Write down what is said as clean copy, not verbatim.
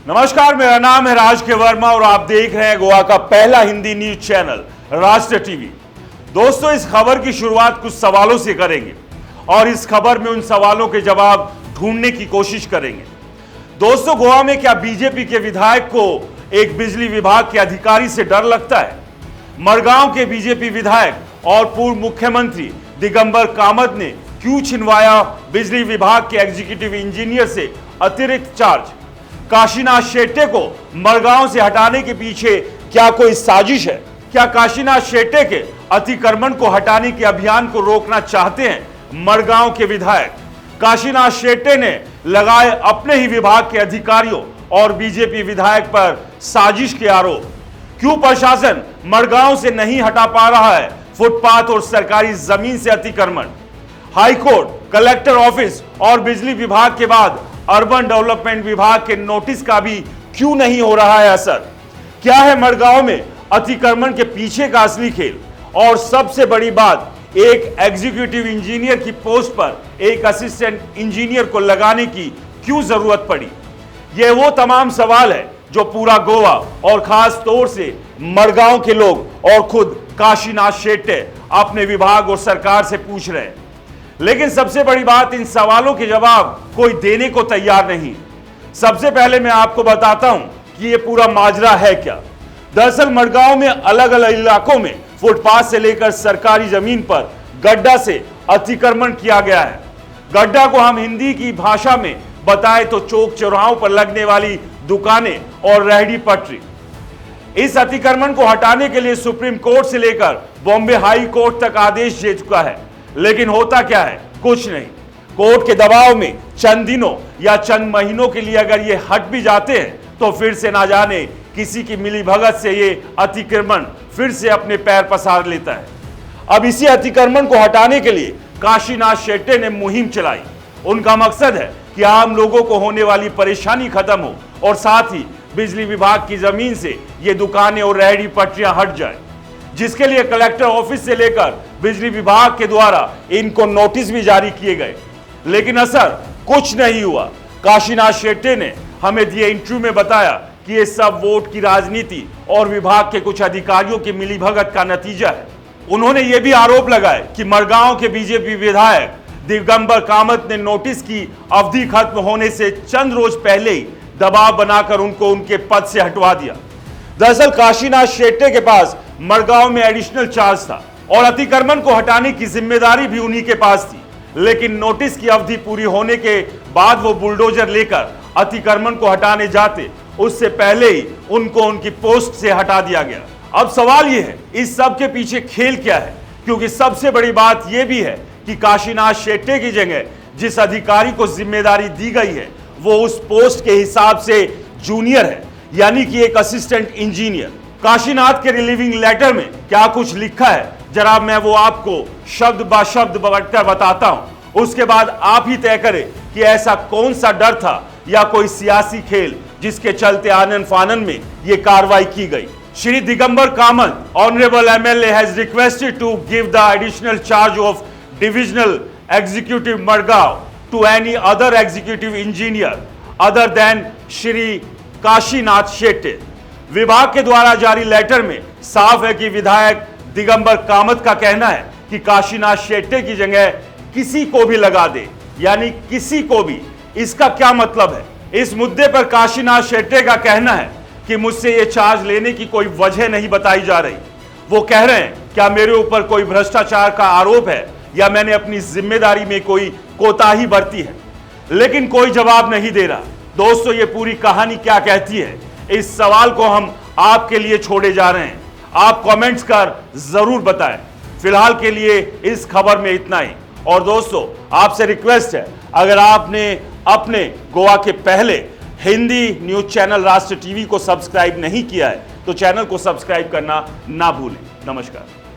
नमस्कार, मेरा नाम है राज के वर्मा और आप देख रहे हैं गोवा का पहला हिंदी न्यूज चैनल राष्ट्र टीवी। दोस्तों, इस खबर की शुरुआत कुछ सवालों से करेंगे और इस खबर में उन सवालों के जवाब ढूंढने की कोशिश करेंगे। दोस्तों, गोवा में क्या बीजेपी के विधायक को एक बिजली विभाग के अधिकारी से डर लगता है? मड़गांव के बीजेपी विधायक और पूर्व मुख्यमंत्री दिगंबर कामत ने क्यों छिनवाया बिजली विभाग के एग्जीक्यूटिव इंजीनियर से अतिरिक्त चार्ज? काशीनाथ शेट्टे को मड़गांव से हटाने के पीछे क्या कोई साजिश है? क्या काशीनाथ शेट्टे के अतिक्रमण को हटाने के अभियान को रोकना चाहते हैं मड़गांव के विधायक? काशीनाथ शेट्टे ने लगाए अपने ही विभाग के अधिकारियों और बीजेपी विधायक पर साजिश के आरोप। क्यों प्रशासन मड़गांव से नहीं हटा पा रहा है फुटपाथ और सरकारी जमीन से अतिक्रमण? हाईकोर्ट, कलेक्टर ऑफिस और बिजली विभाग के बाद अर्बन डेवलपमेंट विभाग के नोटिस का भी क्यों नहीं हो रहा है असर? क्या है मड़गांव में अतिक्रमण के पीछे का असली खेल? और सबसे बड़ी बात, एक एग्जीक्यूटिव इंजीनियर की पोस्ट पर एक असिस्टेंट इंजीनियर को लगाने की क्यों जरूरत पड़ी? ये वो तमाम सवाल है जो पूरा गोवा और खास तौर से मड़गांव के लोग और खुद काशीनाथ शेट्टे अपने विभाग और सरकार से पूछ रहे हैं। लेकिन सबसे बड़ी बात, इन सवालों के जवाब कोई देने को तैयार नहीं। सबसे पहले मैं आपको बताता हूं कि यह पूरा माजरा है क्या। दरअसल मड़गांव में अलग अलग इलाकों में फुटपाथ से लेकर सरकारी जमीन पर गड्ढा से अतिक्रमण किया गया है। गड्ढा को हम हिंदी की भाषा में बताएं तो चौक चौराहों पर लगने वाली दुकानें और रेहड़ी पटरी। इस अतिक्रमण को हटाने के लिए सुप्रीम कोर्ट से लेकर बॉम्बे हाई कोर्ट तक आदेश दे चुका है, लेकिन होता क्या है? कुछ नहीं। कोर्ट के दबाव में चंद दिनों या चंद महीनों के लिए अगर ये हट भी जाते हैं तो फिर से ना जाने किसी की मिलीभगत से ये अतिक्रमण फिर से अपने पैर पसार लेता है। अब इसी अतिक्रमण को हटाने के लिए काशीनाथ शेट्टे ने मुहिम चलाई। उनका मकसद है कि आम लोगों को होने वाली परेशानी खत्म हो और साथ ही बिजली विभाग की जमीन से ये दुकानें और रेहड़ी पटरियां हट जाए, जिसके लिए कलेक्टर ऑफिस से लेकर बिजली विभाग के द्वारा इनको नोटिस भी जारी किए गए, लेकिन असर कुछ नहीं हुआ। काशीनाथ शेट्टे ने हमें दिए इंटरव्यू में बताया कि ये सब वोट की राजनीति और विभाग के कुछ अधिकारियों की मिलीभगत का नतीजा है। उन्होंने ये भी आरोप लगाया कि मड़गांव के बीजेपी विधायक दिगंबर कामत ने नोटिस की अवधि खत्म होने से चंद रोज पहले ही दबाव बनाकर उनको उनके पद से हटवा दिया। दरअसल काशीनाथ शेट्टे के पास मड़गांव में एडिशनल चार्ज था और अतिक्रमण को हटाने की जिम्मेदारी भी उन्हीं के पास थी, लेकिन नोटिस की अवधि पूरी होने के बाद वो बुलडोजर लेकर अतिक्रमण को हटाने जाते, उससे पहले ही उनको उनकी पोस्ट से हटा दिया गया। अब सवाल ये है, इस सब के पीछे खेल क्या है? क्योंकि सबसे बड़ी बात यह भी है कि काशीनाथ शेट्टे की जगह जिस अधिकारी को जिम्मेदारी दी गई है वो उस पोस्ट के हिसाब से जूनियर है, यानी कि एक असिस्टेंट इंजीनियर। काशीनाथ के रिलीविंग लेटर में क्या कुछ लिखा है, जरा मैं वो आपको शब्द ब शब्द बढ़कर बताता हूं। उसके बाद आप ही तय करें कि ऐसा कौन सा डर था या कोई सियासी खेल जिसके चलते आनन फानन में ये कार्रवाई की गई। Shri Digambar Kamat, honourable MLA, has requested to give the additional charge of divisional executive Margao to any other executive engineer other than Shri Kashinath Shette. विभाग के द्वारा जारी लेटर में साफ है कि विधायक दिगंबर कामत का कहना है कि काशीनाथ शेट्टे की जगह किसी को भी लगा दे, यानी किसी को भी। इसका क्या मतलब है? इस मुद्दे पर काशीनाथ शेट्टे का कहना है कि मुझसे ये चार्ज लेने की कोई वजह नहीं बताई जा रही। वो कह रहे हैं, क्या मेरे ऊपर कोई भ्रष्टाचार का आरोप है या मैंने अपनी जिम्मेदारी में कोई कोताही बरती है? लेकिन कोई जवाब नहीं दे रहा। दोस्तों, ये पूरी कहानी क्या कहती है, इस सवाल को हम आपके लिए छोड़े जा रहे हैं। आप कमेंट्स कर जरूर बताएं। फिलहाल के लिए इस खबर में इतना ही। और दोस्तों, आपसे रिक्वेस्ट है, अगर आपने अपने गोवा के पहले हिंदी न्यूज चैनल राष्ट्र टीवी को सब्सक्राइब नहीं किया है तो चैनल को सब्सक्राइब करना ना भूलें। नमस्कार।